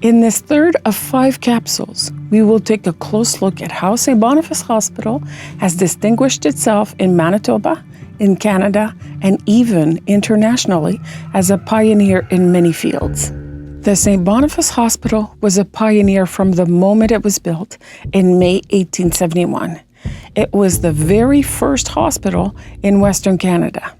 In this third of 5 capsules, we will take a close look at how St. Boniface Hospital has distinguished itself in Manitoba, in Canada, and even internationally as a pioneer in many fields. The St. Boniface Hospital was a pioneer from the moment it was built in May 1871. It was the very first hospital in Western Canada.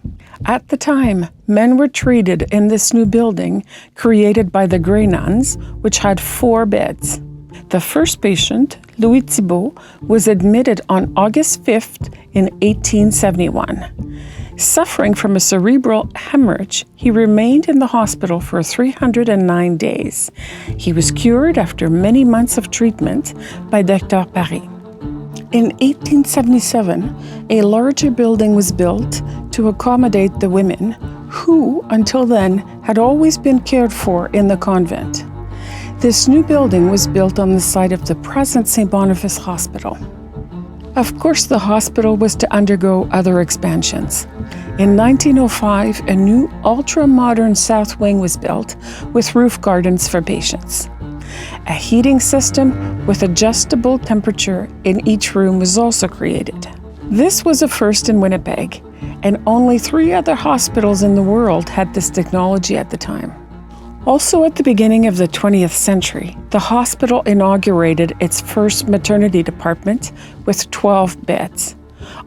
At the time, men were treated in this new building created by the Grey Nuns, which had 4 beds. The first patient, Louis Thibault, was admitted on August 5th in 1871. Suffering from a cerebral hemorrhage, he remained in the hospital for 309 days. He was cured after many months of treatment by Dr. Paris. In 1877, a larger building was built to accommodate the women who, until then, had always been cared for in the convent. This new building was built on the site of the present St. Boniface Hospital. Of course, the hospital was to undergo other expansions. In 1905, a new ultra-modern south wing was built with roof gardens for patients. A heating system with adjustable temperature in each room was also created. This was a first in Winnipeg, and only 3 other hospitals in the world had this technology at the time. Also at the beginning of the 20th century, the hospital inaugurated its first maternity department with 12 beds.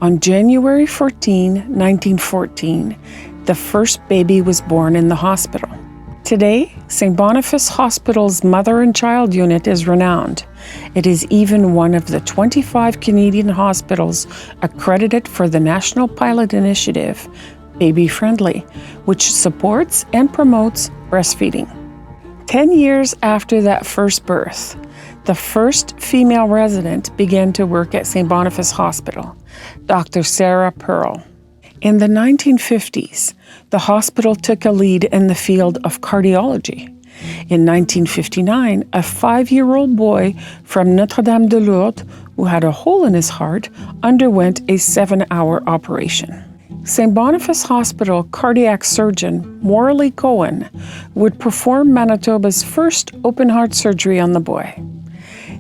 On January 14, 1914, the first baby was born in the hospital. Today, St. Boniface Hospital's Mother and Child Unit is renowned. It is even one of the 25 Canadian hospitals accredited for the National Pilot Initiative, Baby Friendly, which supports and promotes breastfeeding. 10 years after that first birth, the first female resident began to work at St. Boniface Hospital, Dr. Sarah Pearl. In the 1950s, the hospital took a lead in the field of cardiology. In 1959, a 5-year-old boy from Notre-Dame-de-Lourdes, who had a hole in his heart, underwent a 7-hour operation. St. Boniface Hospital cardiac surgeon Morley Cohen would perform Manitoba's first open-heart surgery on the boy.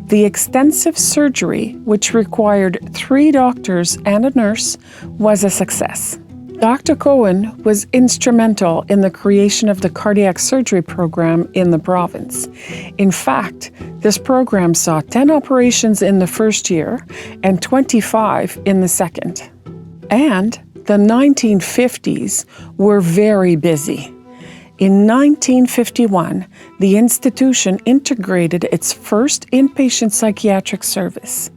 The extensive surgery, which required 3 doctors and a nurse, was a success. Dr. Cohen was instrumental in the creation of the cardiac surgery program in the province. In fact, this program saw 10 operations in the first year and 25 in the second. And the 1950s were very busy. In 1951, the institution integrated its first inpatient psychiatric service.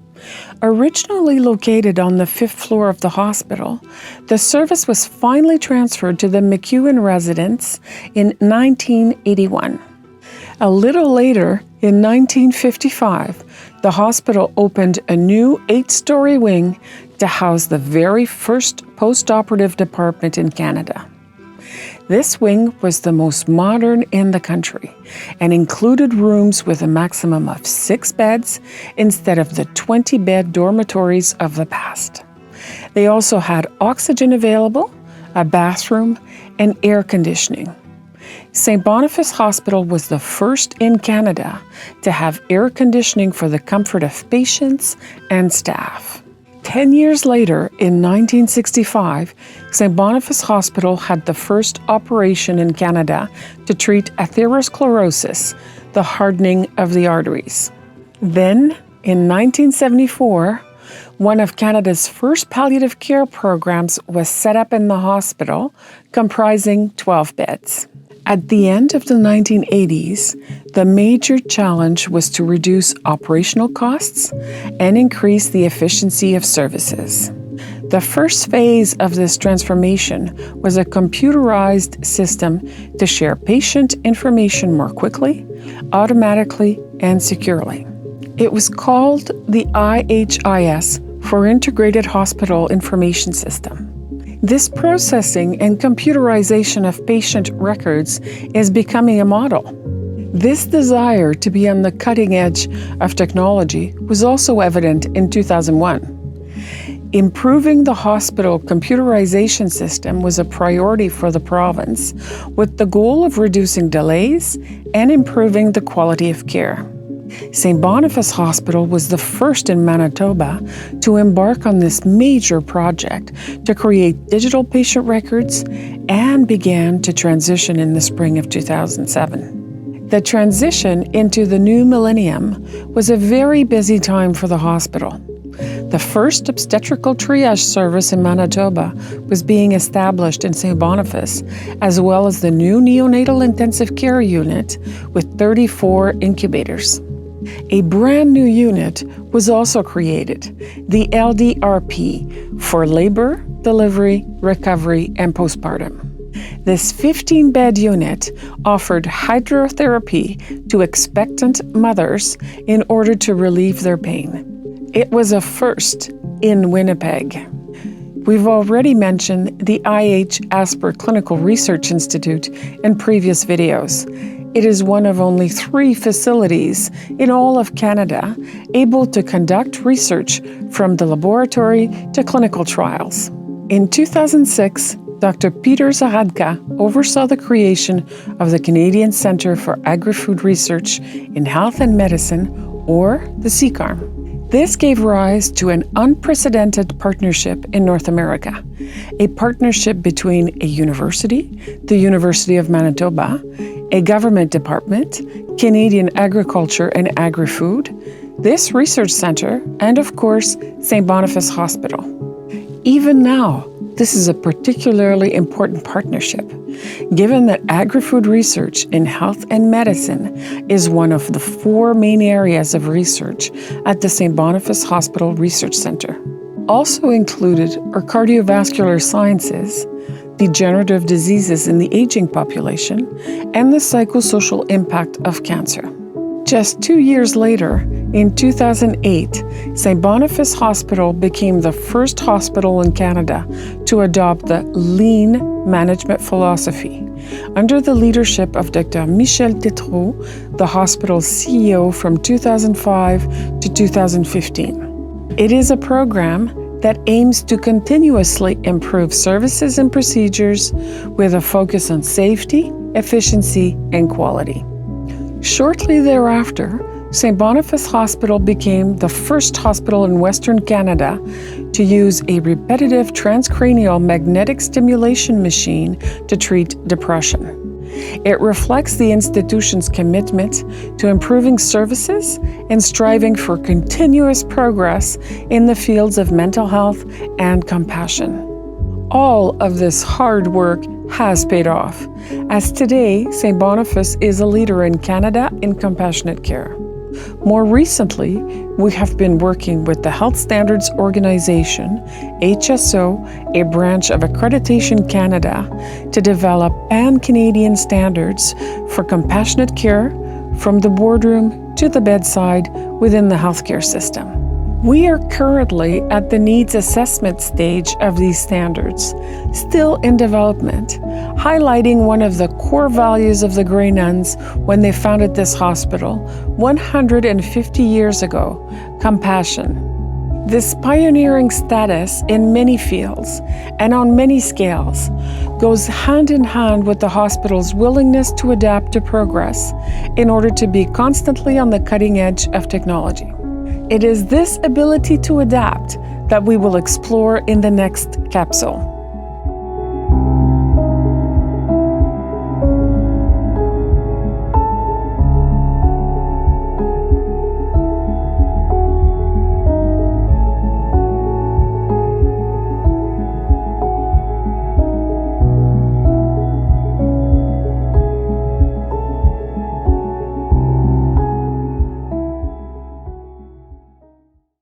Originally located on the 5th floor of the hospital, the service was finally transferred to the McEwen residence in 1981. A little later, in 1955, the hospital opened a new 8-story wing to house the very first Post-Operative Department in Canada. This wing was the most modern in the country and included rooms with a maximum of 6 beds instead of the 20-bed dormitories of the past. They also had oxygen available, a bathroom, and air conditioning. St. Boniface Hospital was the first in Canada to have air conditioning for the comfort of patients and staff. 10 years later, in 1965, St. Boniface Hospital had the first operation in Canada to treat atherosclerosis, the hardening of the arteries. Then, in 1974, one of Canada's first palliative care programs was set up in the hospital, comprising 12 beds. At the end of the 1980s, the major challenge was to reduce operational costs and increase the efficiency of services. The first phase of this transformation was a computerized system to share patient information more quickly, automatically, and securely. It was called the IHIS, for Integrated Hospital Information System. This processing and computerization of patient records is becoming a model. This desire to be on the cutting edge of technology was also evident in 2001. Improving the hospital computerization system was a priority for the province, with the goal of reducing delays and improving the quality of care. St. Boniface Hospital was the first in Manitoba to embark on this major project to create digital patient records and began to transition in the spring of 2007. The transition into the new millennium was a very busy time for the hospital. The first obstetrical triage service in Manitoba was being established in St. Boniface, as well as the new neonatal intensive care unit with 34 incubators. A brand new unit was also created, the LDRP, for labor, delivery, recovery, and postpartum. This 15-bed unit offered hydrotherapy to expectant mothers in order to relieve their pain. It was a first in Winnipeg. We've already mentioned the IH Asper Clinical Research Institute in previous videos. It is one of only 3 facilities in all of Canada able to conduct research from the laboratory to clinical trials. In 2006, Dr. Peter Zaradka oversaw the creation of the Canadian Centre for Agri-Food Research in Health and Medicine, or the CCARM. This gave rise to an unprecedented partnership in North America, a partnership between a university, the University of Manitoba, a government department, Canadian Agriculture and Agri-Food, this research center, and of course, St. Boniface Hospital. Even now, this is a particularly important partnership, given that agri-food research in health and medicine is one of the 4 main areas of research at the St. Boniface Hospital Research Center. Also included are cardiovascular sciences, degenerative diseases in the aging population, and the psychosocial impact of cancer. Just 2 years later, in 2008, St. Boniface Hospital became the first hospital in Canada to adopt the lean management philosophy under the leadership of Dr. Michel Tétrault, the hospital's CEO from 2005 to 2015. It is a program that aims to continuously improve services and procedures with a focus on safety, efficiency, and quality. Shortly thereafter, St. Boniface Hospital became the first hospital in Western Canada to use a repetitive transcranial magnetic stimulation machine to treat depression. It reflects the institution's commitment to improving services and striving for continuous progress in the fields of mental health and compassion. All of this hard work has paid off, as today St. Boniface is a leader in Canada in compassionate care. More recently, we have been working with the Health Standards Organization, HSO, a branch of Accreditation Canada, to develop pan-Canadian standards for compassionate care from the boardroom to the bedside within the healthcare system. We are currently at the needs assessment stage of these standards, still in development, highlighting one of the core values of the Grey Nuns when they founded this hospital 150 years ago: compassion. This pioneering status in many fields and on many scales goes hand in hand with the hospital's willingness to adapt to progress in order to be constantly on the cutting edge of technology. It is this ability to adapt that we will explore in the next capsule.